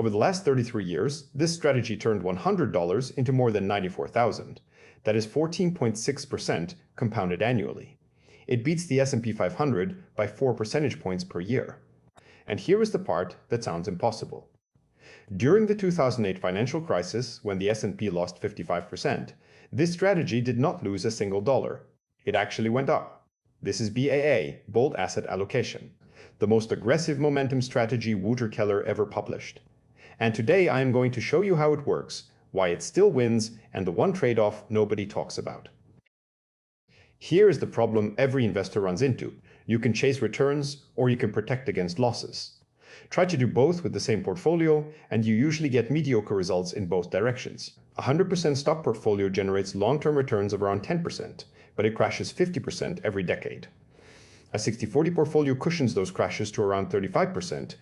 Over the last 33 years, this strategy turned $100 into more than $94,000. That is 14.6% compounded annually. It beats the S&P 500 by 4 percentage points per year. And here is the part that sounds impossible. During the 2008 financial crisis, when the S&P lost 55%, this strategy did not lose a single dollar. It actually went up. This is BAA, Bold Asset Allocation, the most aggressive momentum strategy Wouter Keller ever published. And today I am going to show you how it works, why it still wins, and the one trade-off nobody talks about. Here is the problem every investor runs into. You can chase returns, or you can protect against losses. Try to do both with the same portfolio, and you usually get mediocre results in both directions. A 100% stock portfolio generates long-term returns of around 10%, but it crashes 50% every decade. A 60-40 portfolio cushions those crashes to around 35%,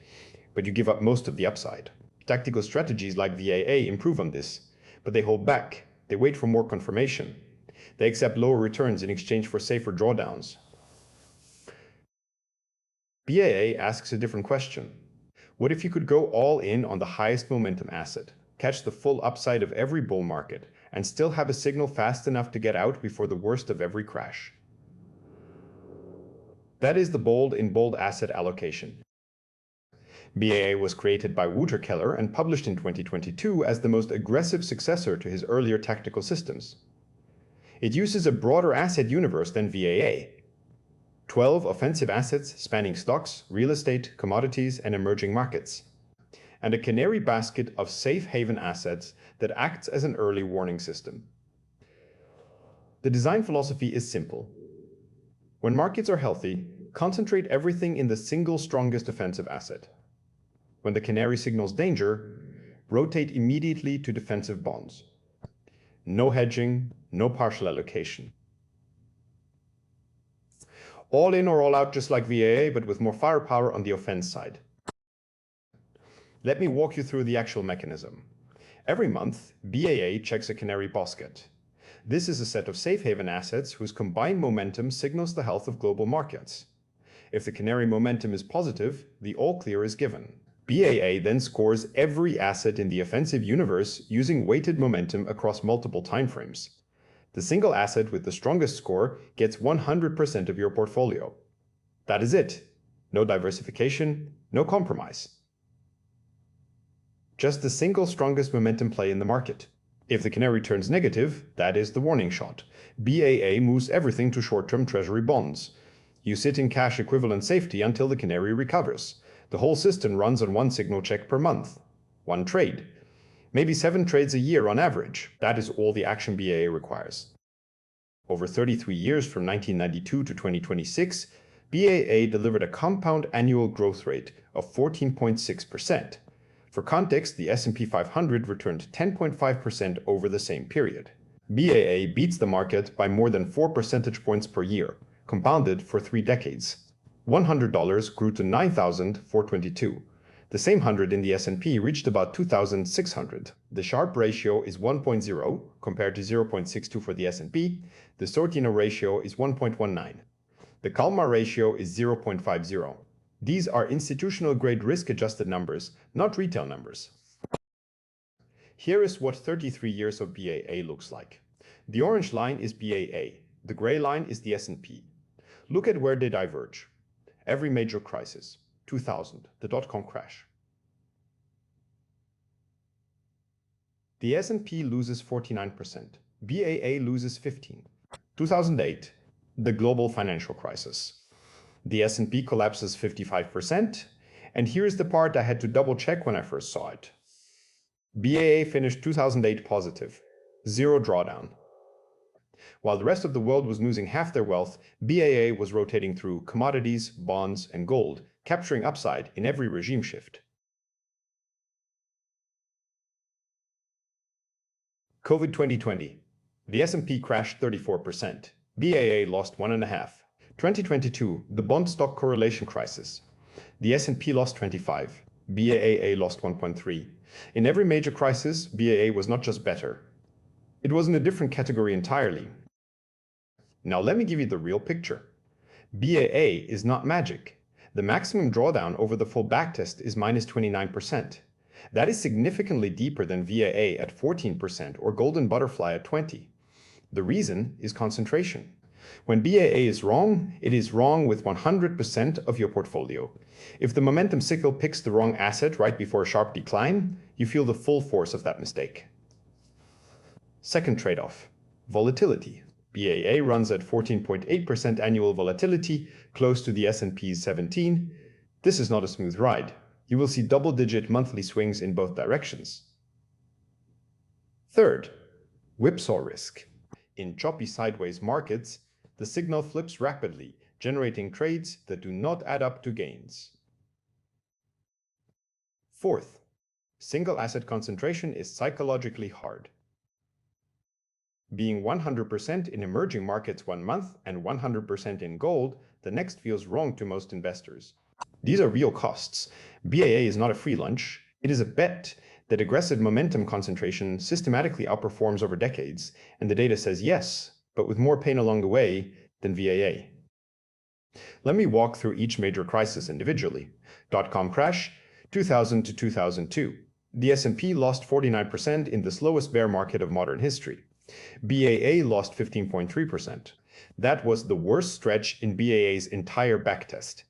but you give up most of the upside. Tactical strategies like BAA improve on this, but they hold back. They wait for more confirmation. They accept lower returns in exchange for safer drawdowns. BAA asks a different question. What if you could go all in on the highest momentum asset, catch the full upside of every bull market, and still have a signal fast enough to get out before the worst of every crash? That is the bold in Bold Asset Allocation. BAA was created by Wouter Keller and published in 2022 as the most aggressive successor to his earlier tactical systems. It uses a broader asset universe than BAA. 12 offensive assets spanning stocks, real estate, commodities, and emerging markets. And a canary basket of safe haven assets that acts as an early warning system. The design philosophy is simple. When markets are healthy, concentrate everything in the single strongest offensive asset. When the canary signals danger, rotate immediately to defensive bonds. No hedging, no partial allocation. All in or all out, just like BAA, but with more firepower on the offense side. Let me walk you through the actual mechanism. Every month, BAA checks a canary basket. This is a set of safe haven assets whose combined momentum signals the health of global markets. If the canary momentum is positive, the all clear is given. BAA then scores every asset in the offensive universe using weighted momentum across multiple timeframes. The single asset with the strongest score gets 100% of your portfolio. That is it. No diversification, no compromise. Just the single strongest momentum play in the market. If the canary turns negative, that is the warning shot. BAA moves everything to short-term treasury bonds. You sit in cash equivalent safety until the canary recovers. The whole system runs on one signal check per month. One trade. Maybe 7 trades a year on average. That is all the action BAA requires. Over 33 years from 1992 to 2026, BAA delivered a compound annual growth rate of 14.6%. For context, the S&P 500 returned 10.5% over the same period. BAA beats the market by more than 4 percentage points per year, compounded for 3 decades. $100 grew to $9,422. The same 100 in the S&P reached about 2,600. The Sharpe ratio is 1.0 compared to 0.62 for the S&P. The Sortino ratio is 1.19. The Kalmar ratio is 0.50. These are institutional-grade risk-adjusted numbers, not retail numbers. Here is what 33 years of BAA looks like. The orange line is BAA. The gray line is the S&P. Look at where they diverge. Every major crisis. 2000, the dot-com crash. The S&P loses 49%. BAA loses 15%. 2008, the global financial crisis. The S&P collapses 55%, and here's the part I had to double check when I first saw it. BAA finished 2008 positive, 0 drawdown. While the rest of the world was losing half their wealth, BAA was rotating through commodities, bonds, and gold, capturing upside in every regime shift. COVID 2020. The S&P crashed 34%. BAA lost 1.5%. 2022, the bond stock correlation crisis. The S&P lost 25%. BAA lost 1.3%. In every major crisis, BAA was not just better. It was in a different category entirely. Now let me give you the real picture. BAA is not magic. The maximum drawdown over the full backtest is minus 29%. That is significantly deeper than VAA at 14% or Golden Butterfly at 20%. The reason is concentration. When BAA is wrong, it is wrong with 100% of your portfolio. If the momentum signal picks the wrong asset right before a sharp decline, you feel the full force of that mistake. Second trade-off, volatility. BAA runs at 14.8% annual volatility, close to the S&P's 17. This is not a smooth ride. You will see double-digit monthly swings in both directions. Third, whipsaw risk. In choppy sideways markets, the signal flips rapidly, generating trades that do not add up to gains. Fourth, single asset concentration is psychologically hard. Being 100% in emerging markets one month and 100% in gold, the next feels wrong to most investors. These are real costs. BAA is not a free lunch. It is a bet that aggressive momentum concentration systematically outperforms over decades, and the data says yes, but with more pain along the way than VAA. Let me walk through each major crisis individually. .com crash, 2000 to 2002. The S&P lost 49% in the slowest bear market of modern history. BAA lost 15.3%. That was the worst stretch in BAA's entire backtest.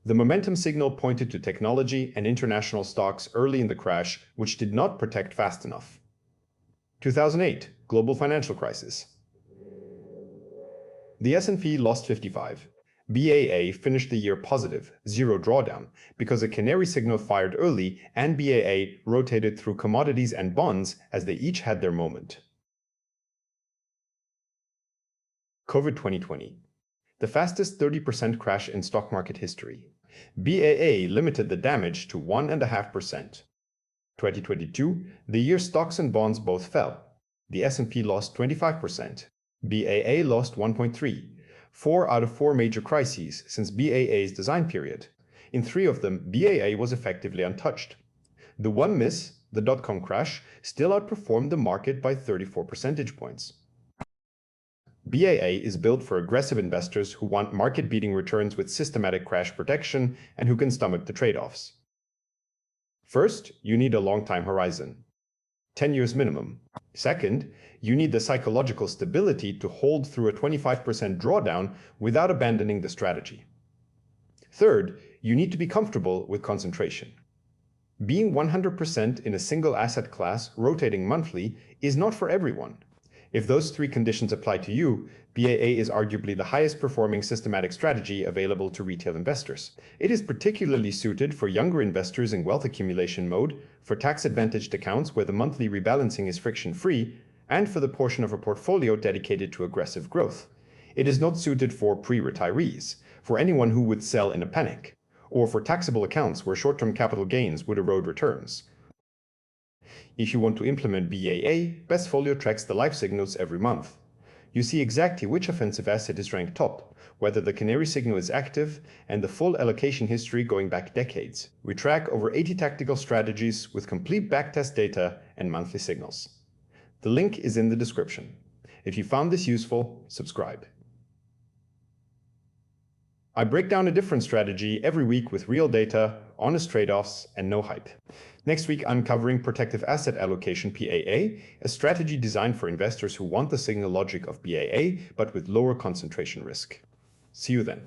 The momentum signal pointed to technology and international stocks early in the crash, which did not protect fast enough. 2008, global financial crisis. The S&P lost 55. BAA finished the year positive, zero drawdown, because a canary signal fired early and BAA rotated through commodities and bonds as they each had their moment. COVID 2020, the fastest 30% crash in stock market history. BAA limited the damage to 1.5%. 2022, the year stocks and bonds both fell. The S&P lost 25%. BAA lost 1.3%. 4 out of 4 major crises since BAA's design period. In 3 of them, BAA was effectively untouched. The one miss, the .com crash, still outperformed the market by 34 percentage points. BAA is built for aggressive investors who want market-beating returns with systematic crash protection and who can stomach the trade-offs. First, you need a long time horizon. 10 years minimum. Second, you need the psychological stability to hold through a 25% drawdown without abandoning the strategy. Third, you need to be comfortable with concentration. Being 100% in a single asset class rotating monthly is not for everyone. If those 3 conditions apply to you, BAA is arguably the highest performing systematic strategy available to retail investors. It is particularly suited for younger investors in wealth accumulation mode, for tax-advantaged accounts where the monthly rebalancing is friction-free, and for the portion of a portfolio dedicated to aggressive growth. It is not suited for pre-retirees, for anyone who would sell in a panic, or for taxable accounts where short-term capital gains would erode returns. If you want to implement BAA, BestFolio tracks the live signals every month. You see exactly which offensive asset is ranked top, whether the canary signal is active, and the full allocation history going back decades. We track over 80 tactical strategies with complete backtest data and monthly signals. The link is in the description. If you found this useful, subscribe. I break down a different strategy every week with real data, honest trade-offs, and no hype. Next week, I'm covering Protective Asset Allocation PAA, a strategy designed for investors who want the signal logic of BAA, but with lower concentration risk. See you then.